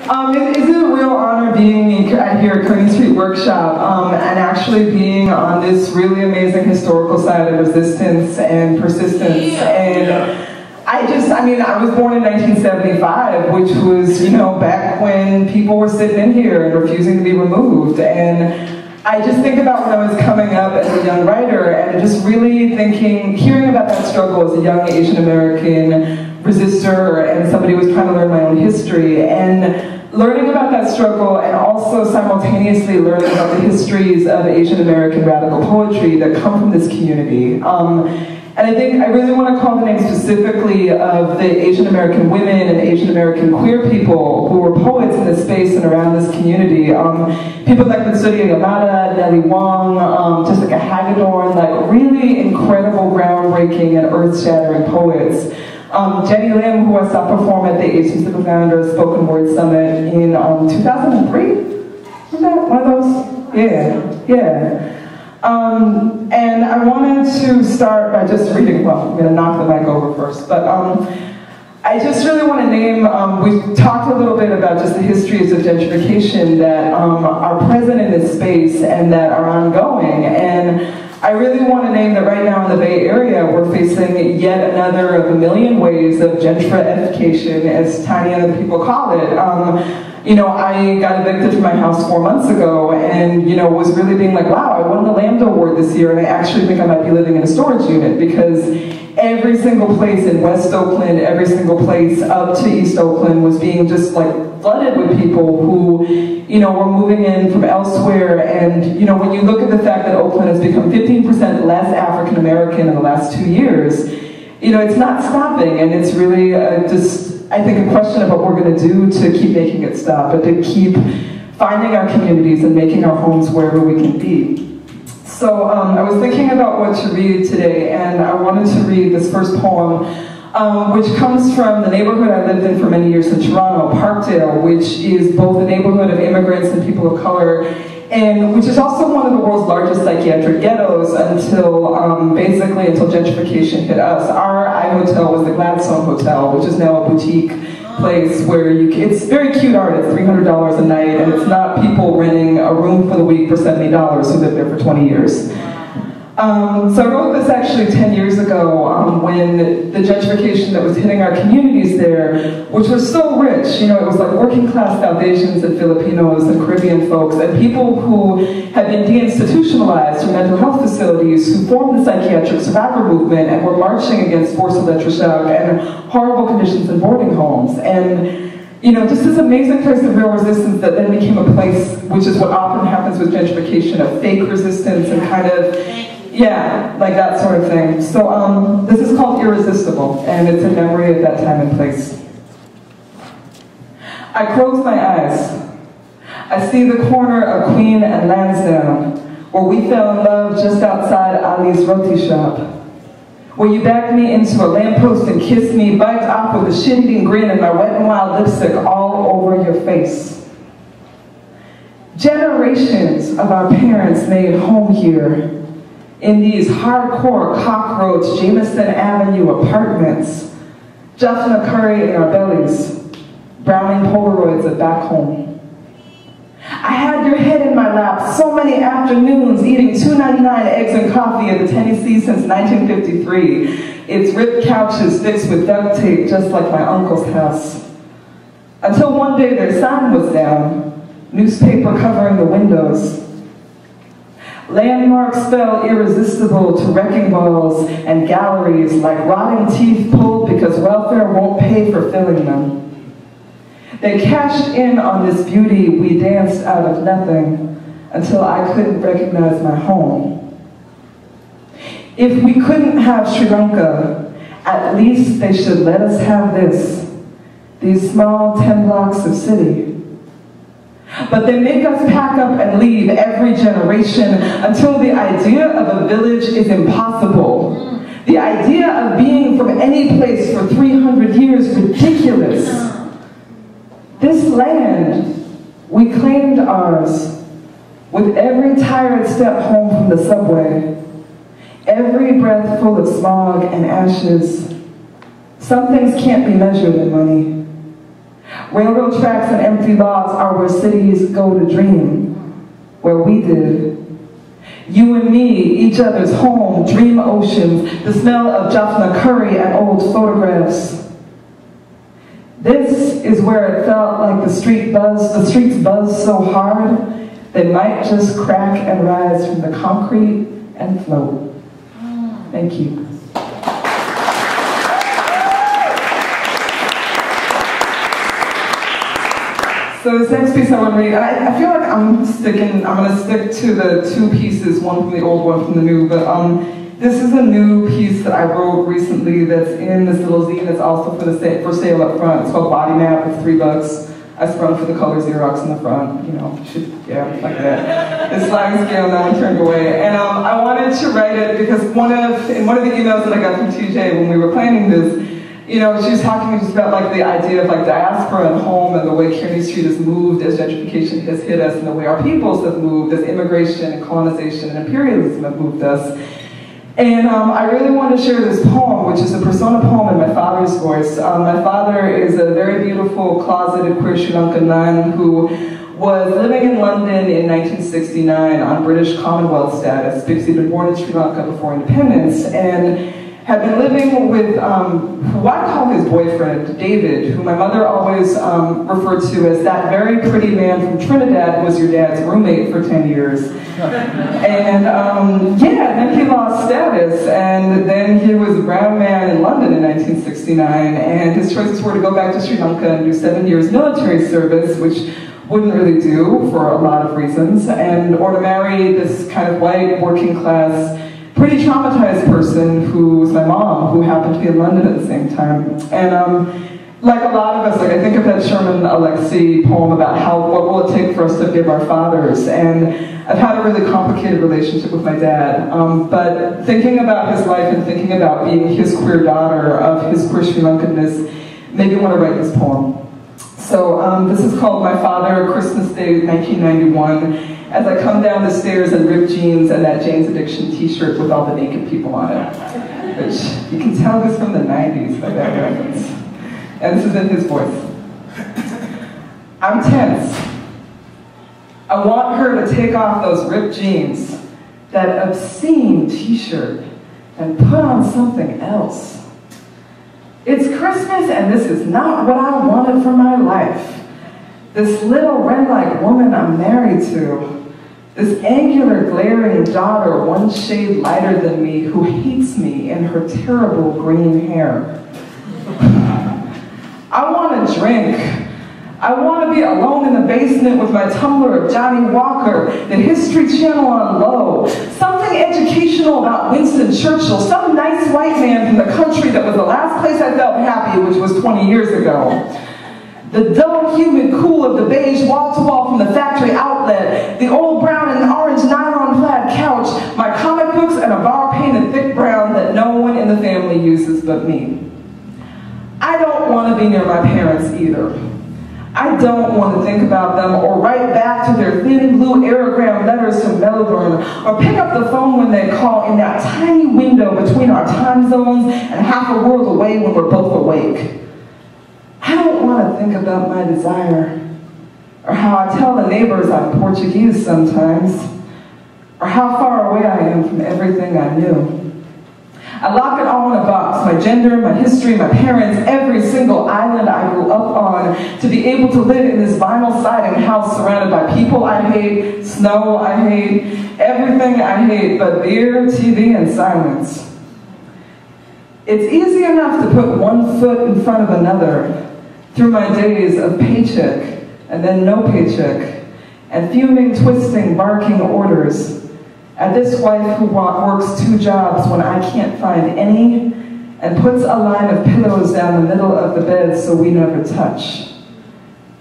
It is a real honor being here at Kearny Street Workshop and actually being on this really amazing historical side of resistance and persistence. And I was born in 1975, which was, back when people were sitting in here and refusing to be removed. And I just think about when I was coming up as a young writer and just really hearing about that struggle as a young Asian American resistor and somebody who was trying to learn my own history, and learning about that struggle and also simultaneously learning about the histories of Asian American radical poetry that come from this community. And I think I really want to call the name specifically of the Asian American women and Asian American queer people who were poets in this space and around this community. People like Mitsuya Yamada, Nellie Wong, Jessica Hagedorn, like really incredible, groundbreaking, and earth-shattering poets. Jenny Lim, who I saw perform at the Asian Civic Founders Spoken Word Summit in 2003? Was that one of those? Yeah. And I wanted to start by just reading, well, I'm going to knock the mic over first, but I just really want to name, we've talked a little bit about just the histories of gentrification that are present in this space and that are ongoing, and I really want to name that right now in the Bay Area we're facing yet another of a million waves of gentrification, as Tiny and other people call it. I got evicted from my house 4 months ago and, was really being like, wow, I won the Lambda Award this year and I actually think I might be living in a storage unit, because every single place in West Oakland, every single place up to East Oakland was being just like flooded with people who, were moving in from elsewhere. And, when you look at the fact that Oakland has become 15% less African American in the last 2 years, it's not stopping, and it's really I think a question of what we're going to do to keep making it stop, but to keep finding our communities and making our homes wherever we can be. So I was thinking about what to read today, and I wanted to read this first poem, which comes from the neighborhood I lived in for many years in Toronto, Parkdale, which is both a neighborhood of immigrants and people of color, and which is also one of the world's largest psychiatric ghettos until, basically until gentrification hit us. Our hotel was the Gladstone Hotel, which is now a boutique place where it's very cute art, it's $300 a night, and it's not people renting a room for the week for $70 who lived there for 20 years. So I wrote this actually 10 years ago when the gentrification that was hitting our communities there, which was so rich, it was like working class South Asians and Filipinos and Caribbean folks and people who had been deinstitutionalized from mental health facilities, who formed the psychiatric survivor movement and were marching against forced electroshock and horrible conditions in boarding homes. And just this amazing place of real resistance that then became a place, which is what often happens with gentrification, of fake resistance and kind of, like that sort of thing. So this is called Irresistible, and it's a memory of that time and place. I close my eyes. I see the corner of Queen and Lansdowne, where we fell in love just outside Ali's roti shop, where you backed me into a lamppost and kissed me, biked off with a shit-eating grin and my Wet n Wild lipstick all over your face. Generations of our parents made home here, in these hardcore cockroach Jameson Avenue apartments, Jaffna curry in our bellies, browning Polaroids of back home. I had your head in my lap so many afternoons, eating $2.99 eggs and coffee at the Tennessee since 1953. Its ripped couches fixed with duct tape, just like my uncle's house. Until one day their sign was down, newspaper covering the windows. Landmarks fell irresistible to wrecking balls and galleries, like rotting teeth pulled because welfare won't pay for filling them. They cashed in on this beauty we danced out of nothing until I couldn't recognize my home. If we couldn't have Sri Lanka, at least they should let us have this, these small 10 blocks of city. But they make us pack up and leave every generation until the idea of a village is impossible. The idea of being from any place for 300 years ridiculous. This land, we claimed ours with every tired step home from the subway, every breath full of smog and ashes. Some things can't be measured in money. Railroad tracks and empty lots are where cities go to dream, where we did. You and me, each other's home, dream oceans, the smell of Jaffna curry and old photographs. This is where it felt like the streets buzzed so hard, they might just crack and rise from the concrete and float. Thank you. So this next piece I want to read, and I feel like I'm going to stick to the two pieces, one from the old, one from the new, but this is a new piece that I wrote recently that's in this little zine that's also for sale up front. It's called Body Map, it's $3. I sprung for the color Xerox in the front, you know, like that. The sliding scale, no one turned away. And I wanted to write it because in one of the emails that I got from TJ when we were planning this, you know, she was talking just about like the idea of like diaspora and home and the way Kearny Street has moved as gentrification has hit us and the way our peoples have moved as immigration and colonization and imperialism have moved us. And I really want to share this poem, which is a persona poem in my father's voice. My father is a very beautiful, closeted queer Sri Lankan man who was living in London in 1969 on British Commonwealth status because he'd been born in Sri Lanka before independence and had been living with who I call his boyfriend, David, who my mother always referred to as that very pretty man from Trinidad who was your dad's roommate for 10 years. And then he lost status, and then he was a brown man in London in 1969, and his choices were to go back to Sri Lanka and do 7 years military service, which wouldn't really do for a lot of reasons, or to marry this kind of white, working class, pretty traumatized person who was my mom, who happened to be in London at the same time. And like a lot of us, like I think of that Sherman Alexie poem about what will it take for us to forgive our fathers. And I've had a really complicated relationship with my dad. But thinking about his life and thinking about being his queer daughter of his queer Sri Lankanness made me want to write this poem. So this is called My Father, Christmas Day, 1991. As I come down the stairs in ripped jeans and that Jane's Addiction t-shirt with all the naked people on it. Which, you can tell this from the 90s by that reference. And this is in his voice. I'm tense. I want her to take off those ripped jeans, that obscene t-shirt, and put on something else. It's Christmas and this is not what I wanted for my life. This little red-like woman I'm married to, this angular, glaring daughter, one shade lighter than me, who hates me in her terrible green hair. I want to drink. I want to be alone in the basement with my tumbler of Johnny Walker, the History Channel on low, something educational about Winston Churchill, some nice white man from the country that was the last place I felt happy, which was 20 years ago. The dull, humid cool of the beige wall-to-wall from the factory outlet, the old brown and orange nylon plaid couch, my comic books, and a bar painted thick brown that no one in the family uses but me. I don't want to be near my parents either. I don't want to think about them or write back to their thin blue aerogram letters to Melbourne or pick up the phone when they call in that tiny window between our time zones and half a world away when we're both awake. I don't want to think about my desire, or how I tell the neighbors I'm Portuguese sometimes, or how far away I am from everything I knew. I lock it all in a box, my gender, my history, my parents, every single island I grew up on, to be able to live in this vinyl siding house surrounded by people I hate, snow I hate, everything I hate but beer, TV, and silence. It's easy enough to put one foot in front of another, through my days of paycheck, and then no paycheck, and fuming, twisting, barking orders, at this wife who works 2 jobs when I can't find any, and puts a line of pillows down the middle of the bed so we never touch.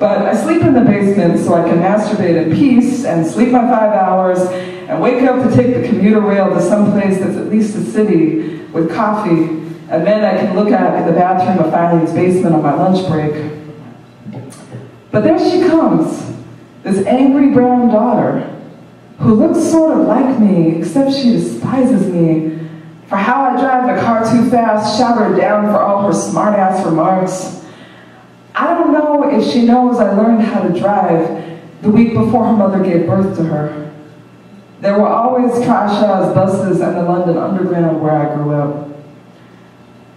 But I sleep in the basement so I can masturbate in peace, and sleep my 5 hours, and wake up to take the commuter rail to someplace that's at least a city, with coffee, and then I can look out in the bathroom of Filene's basement on my lunch break. But there she comes, this angry brown daughter, who looks sort of like me, except she despises me for how I drive the car too fast, shout her down for all her smart-ass remarks. I don't know if she knows I learned how to drive the week before her mother gave birth to her. There were always Trashaw's buses and the London Underground where I grew up.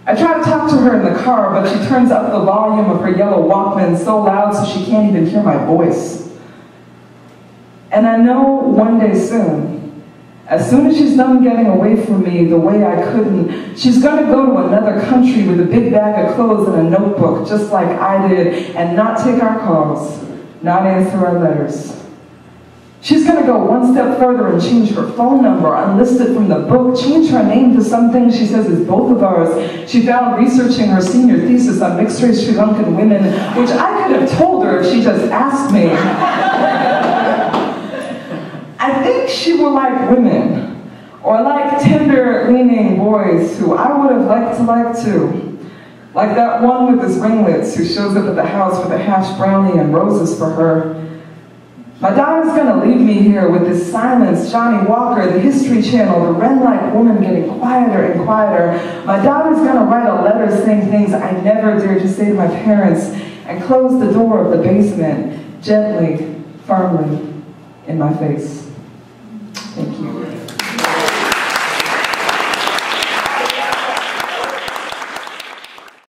I try to talk to her in the car, but she turns up the volume of her yellow Walkman so loud so she can't even hear my voice. And I know one day soon, as soon as she's done getting away from me the way I couldn't, she's gonna go to another country with a big bag of clothes and a notebook, just like I did, and not take our calls, not answer our letters. She's gonna go one step further and change her phone number, unlist it from the book, change her name to something she says is both of ours. She found researching her senior thesis on mixed-race Sri Lankan women, which I could have told her if she just asked me. I think she will like women, or like tender-leaning boys who I would have liked to like too. Like that one with his ringlets who shows up at the house with a hash brownie and roses for her. My daughter's gonna leave me here with this silence, Johnny Walker, the History Channel, the wren-like woman getting quieter and quieter. My daughter's gonna write a letter saying things I never dared to say to my parents and close the door of the basement gently, firmly in my face.